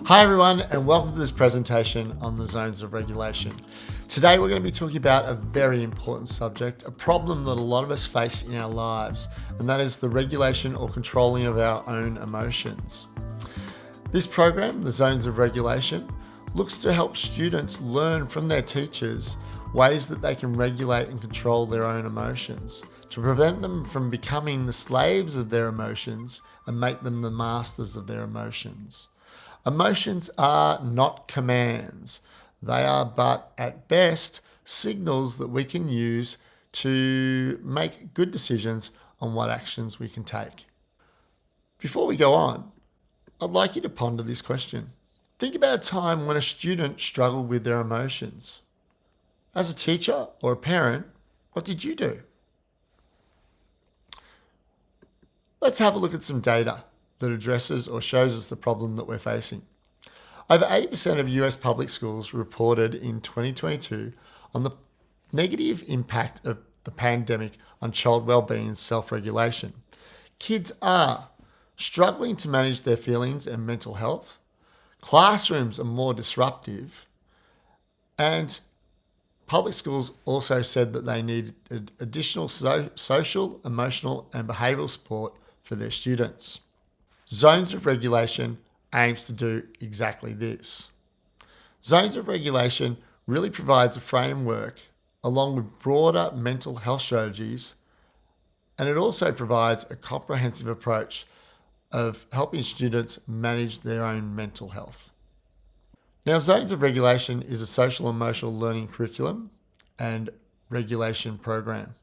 Hi everyone, and welcome to this presentation on the zones of regulation. Today we're going to be talking about a very important subject, a problem that a lot of us face in our lives, and that is the regulation or controlling of our own emotions. This program, the Zones of Regulation, looks to help students learn from their teachers ways that they can regulate and control their own emotions, to prevent them from becoming the slaves of their emotions and make them the masters of their emotions. Emotions are not commands. They are but, at best, signals that we can use to make good decisions on what actions we can take. Before we go on, I'd like you to ponder this question. Think about a time when a student struggled with their emotions. As a teacher or a parent, what did you do? Let's have a look at some data that addresses or shows us the problem that we're facing. Over 80% of US public schools reported in 2022 on the negative impact of the pandemic on child well-being and self-regulation. Kids are struggling to manage their feelings and mental health. Classrooms are more disruptive, and public schools also said that they need additional social, emotional, and behavioural support for their students. Zones of Regulation aims to do exactly this. Zones of Regulation really provides a framework along with broader mental health strategies, and it also provides a comprehensive approach of helping students manage their own mental health. Now, Zones of Regulation is a social emotional learning curriculum and regulation program.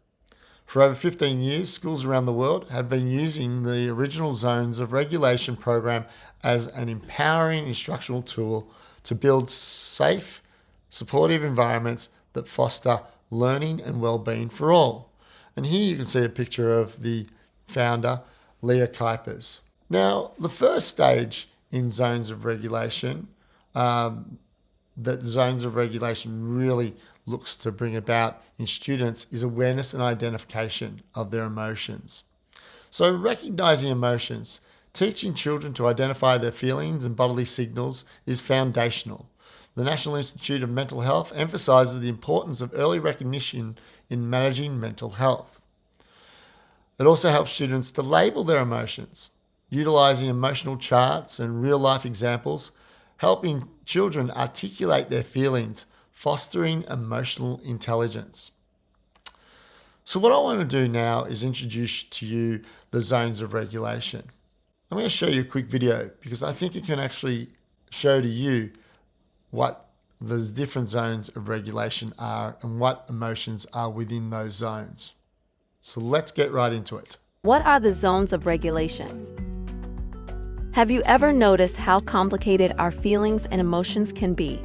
For over 15 years, schools around the world have been using the original Zones of Regulation program as an empowering instructional tool to build safe, supportive environments that foster learning and well-being for all. And here you can see a picture of the founder, Leah Kuipers. Now, the first stage in Zones of Regulation that Zones of Regulation really looks to bring about in students is awareness and identification of their emotions. So recognizing emotions, teaching children to identify their feelings and bodily signals is foundational. The National Institute of Mental Health emphasizes the importance of early recognition in managing mental health. It also helps students to label their emotions, utilizing emotional charts and real-life examples, helping children articulate their feelings, fostering emotional intelligence. So what I want to do now is introduce to you the Zones of Regulation. I'm going to show you a quick video because I think it can actually show to you what the different zones of regulation are and what emotions are within those zones. So let's get right into it. What are the zones of regulation? Have you ever noticed how complicated our feelings and emotions can be?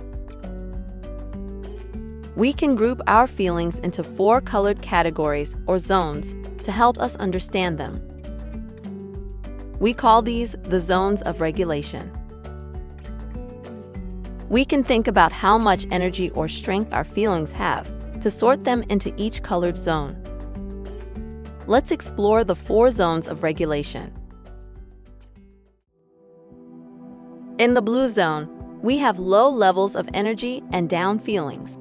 We can group our feelings into 4 colored categories or zones to help us understand them. We call these the zones of regulation. We can think about how much energy or strength our feelings have to sort them into each colored zone. Let's explore the 4 zones of regulation. In the blue zone, we have low levels of energy and down feelings,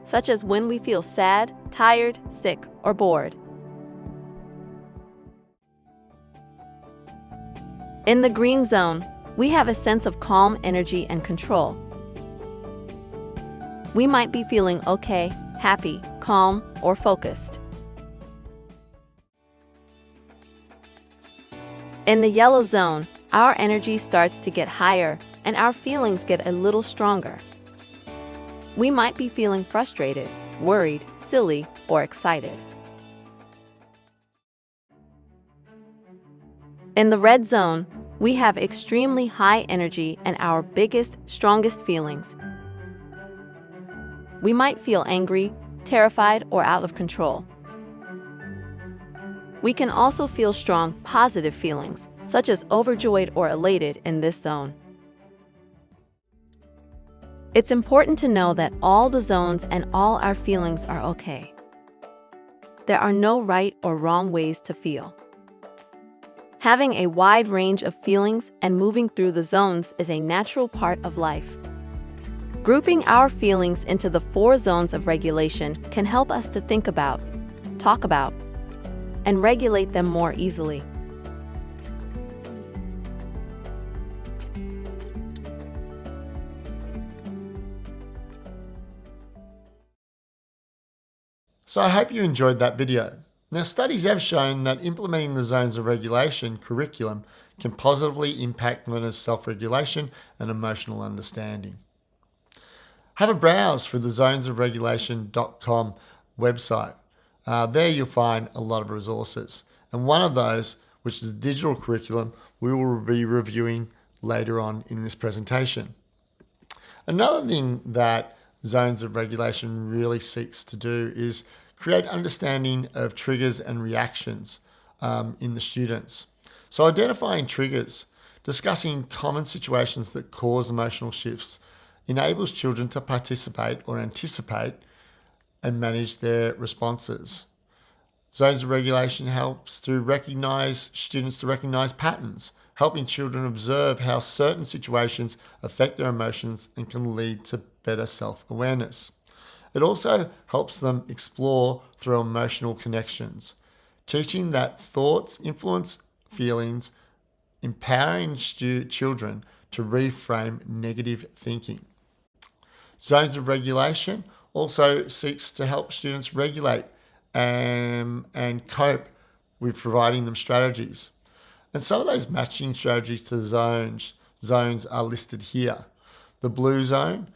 such as when we feel sad, tired, sick, or bored. In the green zone, we have a sense of calm energy and control. We might be feeling okay, happy, calm, or focused. In the yellow zone, our energy starts to get higher and our feelings get a little stronger. We might be feeling frustrated, worried, silly, or excited. In the red zone, we have extremely high energy and our biggest, strongest feelings. We might feel angry, terrified, or out of control. We can also feel strong, positive feelings, such as overjoyed or elated in this zone. It's important to know that all the zones and all our feelings are okay. There are no right or wrong ways to feel. Having a wide range of feelings and moving through the zones is a natural part of life. Grouping our feelings into the 4 zones of regulation can help us to think about, talk about, and regulate them more easily. So I hope you enjoyed that video. Now, studies have shown that implementing the zones of regulation curriculum can positively impact learners' self-regulation and emotional understanding. Have a browse through the zonesofregulation.com website. There you'll find a lot of resources. And one of those, which is digital curriculum, we will be reviewing later on in this presentation. Another thing that Zones of Regulation really seeks to do is create understanding of triggers and reactions in the students. So identifying triggers, discussing common situations that cause emotional shifts, enables children to participate or anticipate and manage their responses. Zones of Regulation helps to recognize students to recognize patterns, helping children observe how certain situations affect their emotions and can lead to better self-awareness. It also helps them explore through emotional connections, teaching that thoughts influence feelings, empowering children to reframe negative thinking. Zones of Regulation also seeks to help students regulate and cope with providing them strategies. And some of those matching strategies to zones are listed here. The blue zone,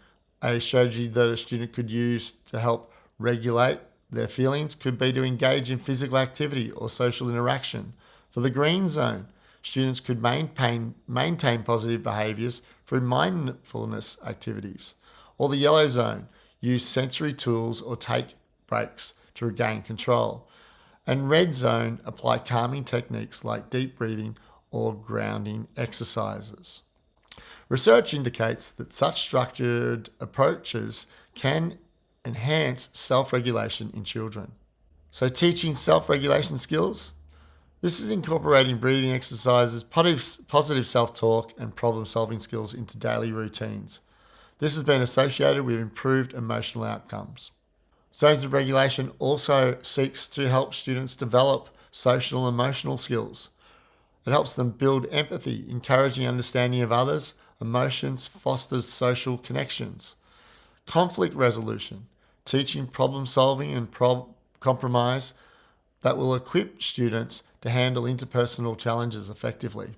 a strategy that a student could use to help regulate their feelings, could be to engage in physical activity or social interaction. For the green zone, students could maintain positive behaviours through mindfulness activities. Or the yellow zone, use sensory tools or take breaks to regain control. And red zone, apply calming techniques like deep breathing or grounding exercises. Research indicates that such structured approaches can enhance self-regulation in children. So teaching self-regulation skills, this is incorporating breathing exercises, positive self-talk and problem-solving skills into daily routines. This has been associated with improved emotional outcomes. Zones of Regulation also seeks to help students develop social and emotional skills. It helps them build empathy, encouraging understanding of others, emotions, fosters social connections. Conflict resolution, teaching problem solving and compromise that will equip students to handle interpersonal challenges effectively.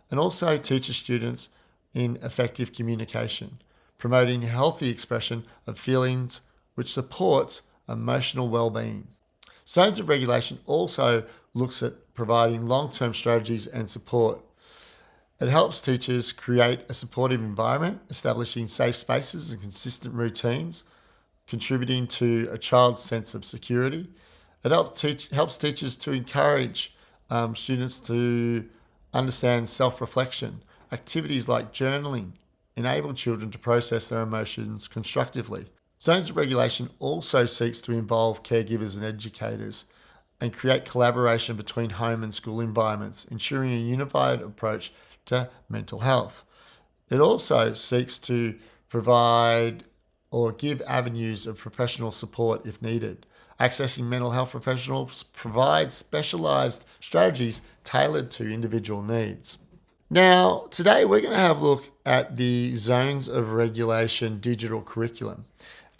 And also teaches students in effective communication, promoting healthy expression of feelings which supports emotional well-being. Zones of Regulation also looks at providing long-term strategies and support. It helps teachers create a supportive environment, establishing safe spaces and consistent routines, contributing to a child's sense of security. It helps teachers to encourage students to understand self-reflection. Activities like journaling enable children to process their emotions constructively. Zones of Regulation also seeks to involve caregivers and educators and create collaboration between home and school environments, ensuring a unified approach to mental health. It also seeks to provide or give avenues of professional support if needed. Accessing mental health professionals provides specialised strategies tailored to individual needs. Now, today we're going to have a look at the Zones of Regulation digital curriculum.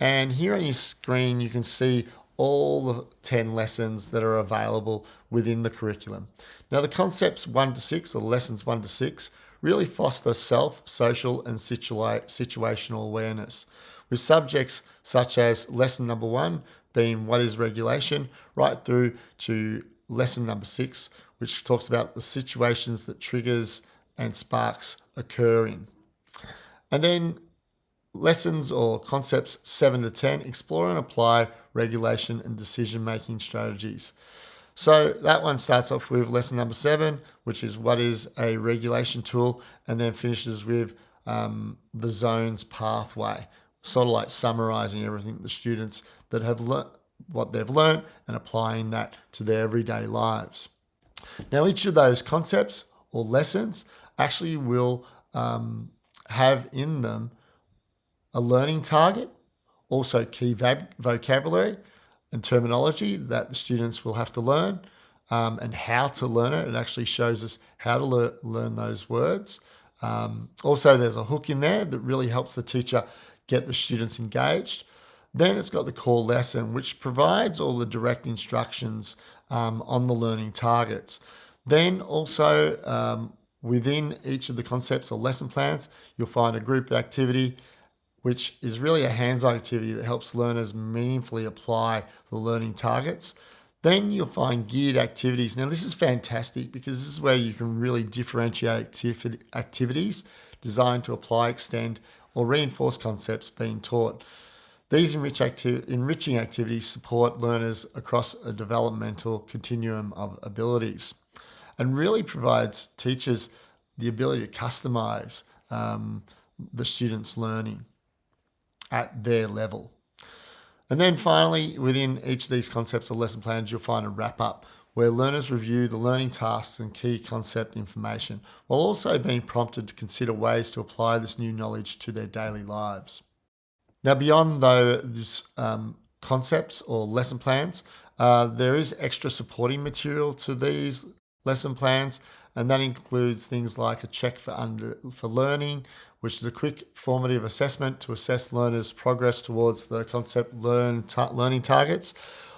And here on your screen, you can see all the 10 lessons that are available within the curriculum. Now, the concepts 1 to 6, or lessons 1 to 6, really foster self, social, and situational awareness, with subjects such as lesson number 1 being what is regulation, right through to lesson number 6, which talks about the situations that triggers and sparks occur in. And then lessons or concepts 7 to 10 explore and apply regulation and decision-making strategies. So that one starts off with lesson number 7, which is what is a regulation tool, and then finishes with the zones pathway, sort of like summarizing everything the students that have learnt, what they've learnt, and applying that to their everyday lives. Now, each of those concepts or lessons actually will have in them a learning target, also key vocabulary and terminology that the students will have to learn, and how to learn it. It actually shows us how to learn those words. Also, there's a hook in there that really helps the teacher get the students engaged. Then it's got the core lesson, which provides all the direct instructions on the learning targets. Then also within each of the concepts or lesson plans, you'll find a group activity, which is really a hands-on activity that helps learners meaningfully apply the learning targets. Then you'll find geared activities. Now, this is fantastic because this is where you can really differentiate activities designed to apply, extend, or reinforce concepts being taught. These enriching activities support learners across a developmental continuum of abilities and really provides teachers the ability to customize the students' learning at their level. And then finally, within each of these concepts or lesson plans, you'll find a wrap-up where learners review the learning tasks and key concept information, while also being prompted to consider ways to apply this new knowledge to their daily lives. Now, beyond those concepts or lesson plans, there is extra supporting material to these lesson plans, and that includes things like a check for learning, which is a quick formative assessment to assess learners' progress towards the concept learning targets.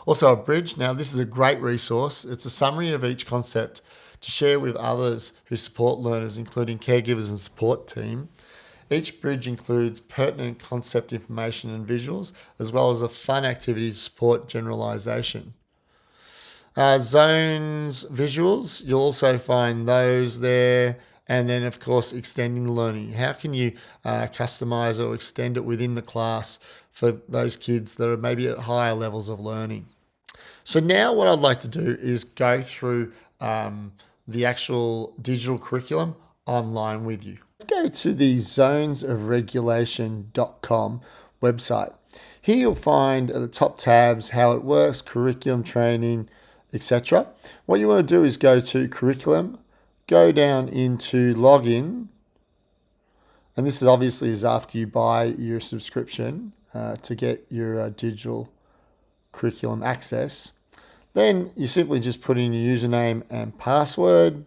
Also, a bridge. Now, this is a great resource. It's a summary of each concept to share with others who support learners, including caregivers and support team. Each bridge includes pertinent concept information and visuals, as well as a fun activity to support generalization. Zones visuals, you'll also find those there. And then, of course, extending the learning. How can you customize or extend it within the class for those kids that are maybe at higher levels of learning? So now what I'd like to do is go through the actual digital curriculum online with you. Let's go to the zonesofregulation.com website. Here you'll find at the top tabs how it works, curriculum, training, etc. What you want to do is go to curriculum, go down into login, and this is obviously after you buy your subscription to get your digital curriculum access. Then you simply just put in your username and password.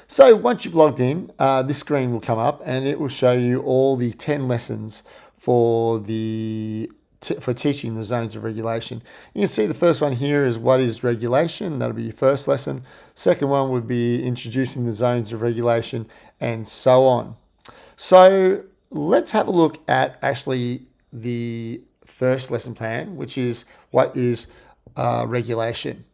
So once you've logged in, this screen will come up and it will show you all the 10 lessons for teaching the zones of regulation. You can see the first one here is what is regulation. That'll be your first lesson. Second one would be introducing the zones of regulation, and so on. So let's have a look at actually the first lesson plan, which is what is regulation.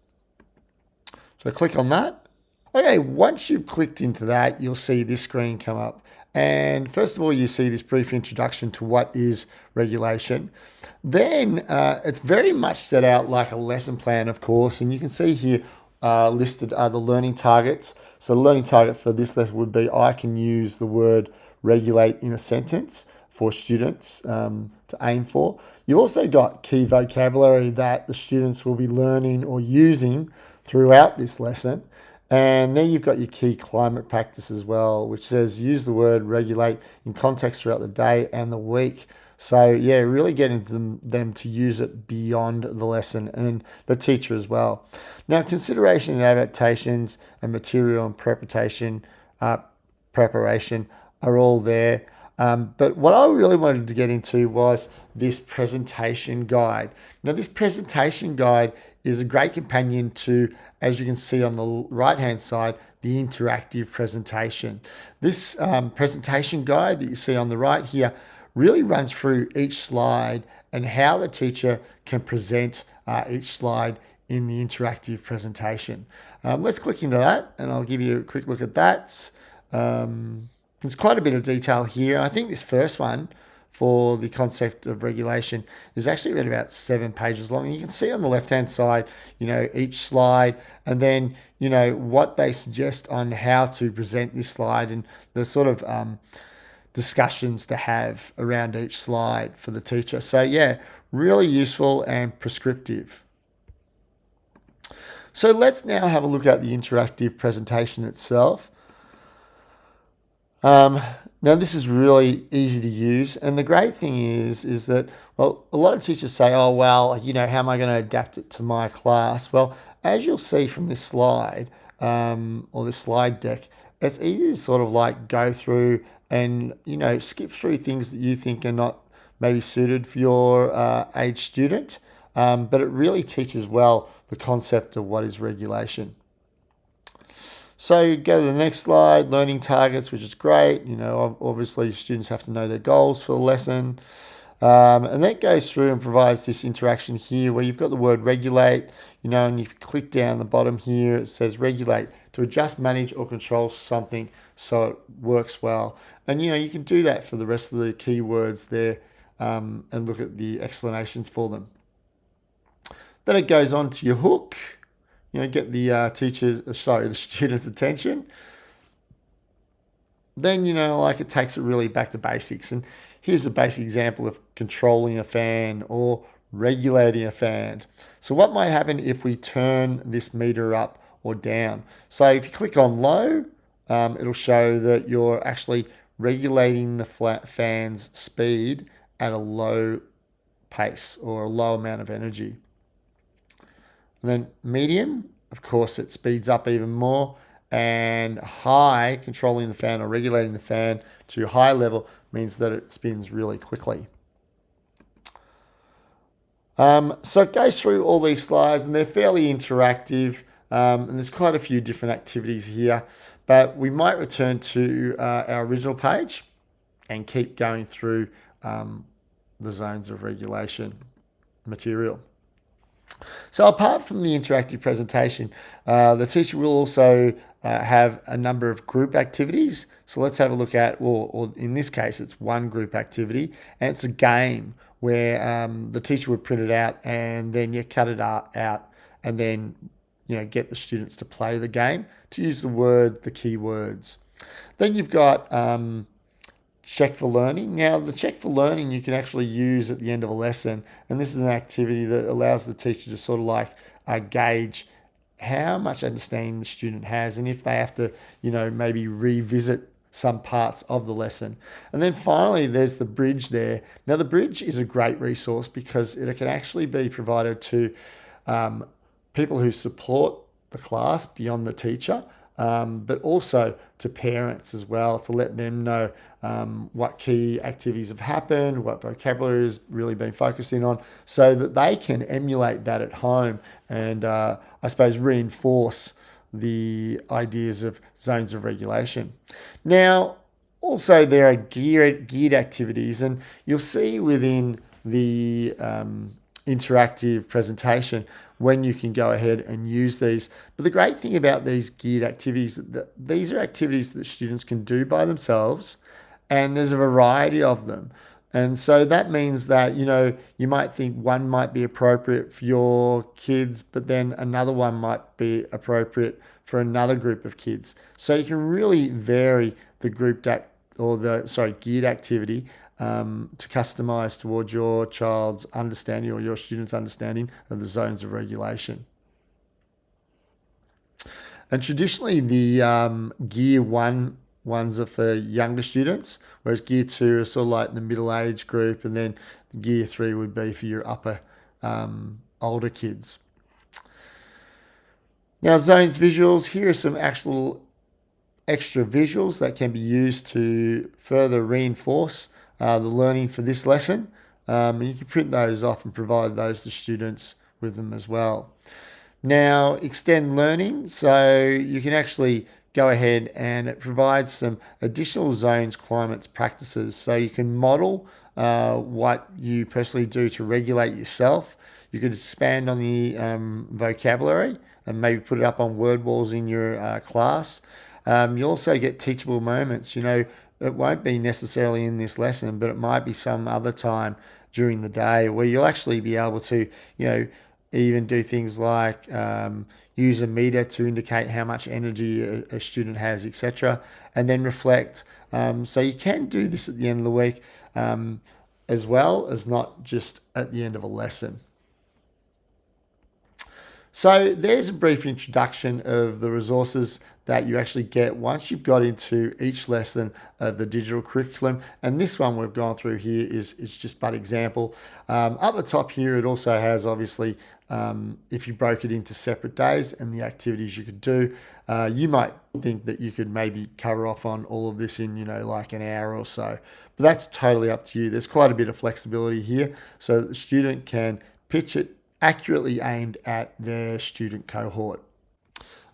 So click on that. Okay, once you've clicked into that, you'll see this screen come up. And first of all, you see this brief introduction to what is regulation. Then it's very much set out like a lesson plan, of course. And you can see here listed are the learning targets. So the learning target for this lesson would be I can use the word regulate in a sentence for students to aim for. You also got key vocabulary that the students will be learning or using throughout this lesson. And then you've got your key climate practice as well, which says use the word regulate in context throughout the day and the week. So yeah, really getting them to use it beyond the lesson and the teacher as well. Now, consideration and adaptations and material and preparation are all there. But what I really wanted to get into was this presentation guide. Now, this presentation guide is a great companion to, as you can see on the right-hand side, the interactive presentation. This presentation guide that you see on the right here really runs through each slide and how the teacher can present each slide in the interactive presentation. Let's click into that and I'll give you a quick look at that. There's quite a bit of detail here. I think this first one for the concept of regulation is actually around about 7 pages long. And you can see on the left-hand side, each slide and then, what they suggest on how to present this slide and the sort of discussions to have around each slide for the teacher. So yeah, really useful and prescriptive. So let's now have a look at the interactive presentation itself. Now this is really easy to use, and the great thing is that, well, a lot of teachers say, oh well, how am I going to adapt it to my class? Well, as you'll see from this slide, or this slide deck, it's easy to sort of like go through and skip through things that you think are not maybe suited for your age student, but it really teaches well the concept of what is regulation. So go to the next slide, learning targets, which is great. Obviously students have to know their goals for the lesson. And that goes through and provides this interaction here where you've got the word regulate, and if you click down the bottom here, it says regulate, to adjust, manage, or control something so it works well. And you can do that for the rest of the keywords there, and look at the explanations for them. Then it goes on to your hook. Get the the student's attention. Then, it takes it really back to basics. And here's a basic example of controlling a fan or regulating a fan. So what might happen if we turn this meter up or down? So if you click on low, it'll show that you're actually regulating the fan's speed at a low pace or a low amount of energy. And then medium, of course, it speeds up even more. And high, controlling the fan or regulating the fan to high level, means that it spins really quickly. So it goes through all these slides, and they're fairly interactive. And there's quite a few different activities here. But we might return to our original page and keep going through the zones of regulation material. So apart from the interactive presentation, the teacher will also have a number of group activities. So let's have a look at, or in this case, it's one group activity, and it's a game where the teacher would print it out and then you cut it out and then get the students to play the game, to use the key words. Then you've got check for learning. Now, the check for learning you can actually use at the end of a lesson, and this is an activity that allows the teacher to sort of like gauge how much understanding the student has, and if they have to, maybe revisit some parts of the lesson. And then finally, there's the bridge there. Now, the bridge is a great resource because it can actually be provided to people who support the class beyond the teacher, but also to parents as well, to let them know what key activities have happened, what vocabulary has really been focusing on, so that they can emulate that at home and I suppose reinforce the ideas of zones of regulation. Now, also there are geared activities, and you'll see within the interactive presentation when you can go ahead and use these. But the great thing about these geared activities is that these are activities that students can do by themselves, and there's a variety of them. And so that means that, you might think one might be appropriate for your kids, but then another one might be appropriate for another group of kids. So you can really vary the geared activity to customize towards your child's understanding or your student's understanding of the zones of regulation. And traditionally, the Gear 1 ones are for younger students, whereas Gear 2 are sort of like the middle age group, and then Gear 3 would be for your upper older kids. Now, zones visuals, here are some actual extra visuals that can be used to further reinforce the learning for this lesson. You can print those off and provide those to students with them as well. Now, extend learning, so you can actually go ahead and it provides some additional zones, climates, practices. So you can model what you personally do to regulate yourself. You could expand on the vocabulary and maybe put it up on word walls in your class. You'll also get teachable moments. It won't be necessarily in this lesson, but it might be some other time during the day where you'll actually be able to, even do things like use a meter to indicate how much energy a student has, etc., and then reflect. So you can do this at the end of the week as well as not just at the end of a lesson. So there's a brief introduction of the resources that you actually get once you've got into each lesson of the digital curriculum. And this one we've gone through here is just but example. Up the top here, it also has obviously if you broke it into separate days and the activities you could do. You might think that you could maybe cover off on all of this in, like an hour or so. But that's totally up to you. There's quite a bit of flexibility here so that the student can pitch it accurately aimed at their student cohort.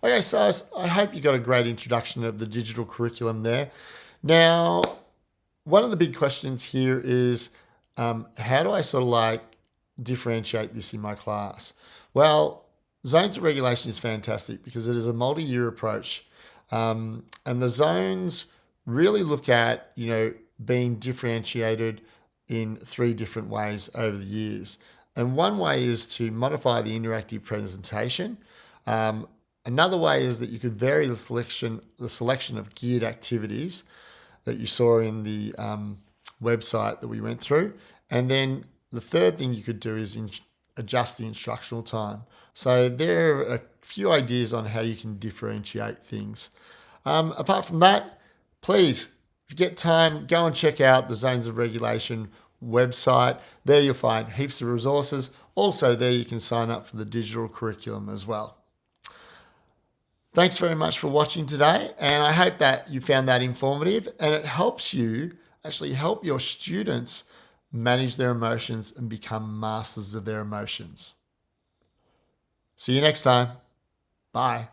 Okay, so I hope you got a great introduction of the digital curriculum there. Now, one of the big questions here is how do I sort of like differentiate this in my class? Well, zones of regulation is fantastic because it is a multi-year approach. And the zones really look at, being differentiated in 3 different ways over the years. And one way is to modify the interactive presentation. Another way is that you could vary the selection of geared activities that you saw in the website that we went through. And then the third thing you could do is adjust the instructional time. So there are a few ideas on how you can differentiate things. Apart from that, please, if you get time, go and check out the Zones of Regulation website. There you'll find heaps of resources. Also there you can sign up for the digital curriculum as well. Thanks very much for watching today, and I hope that you found that informative and it helps you actually help your students manage their emotions and become masters of their emotions. See you next time. Bye.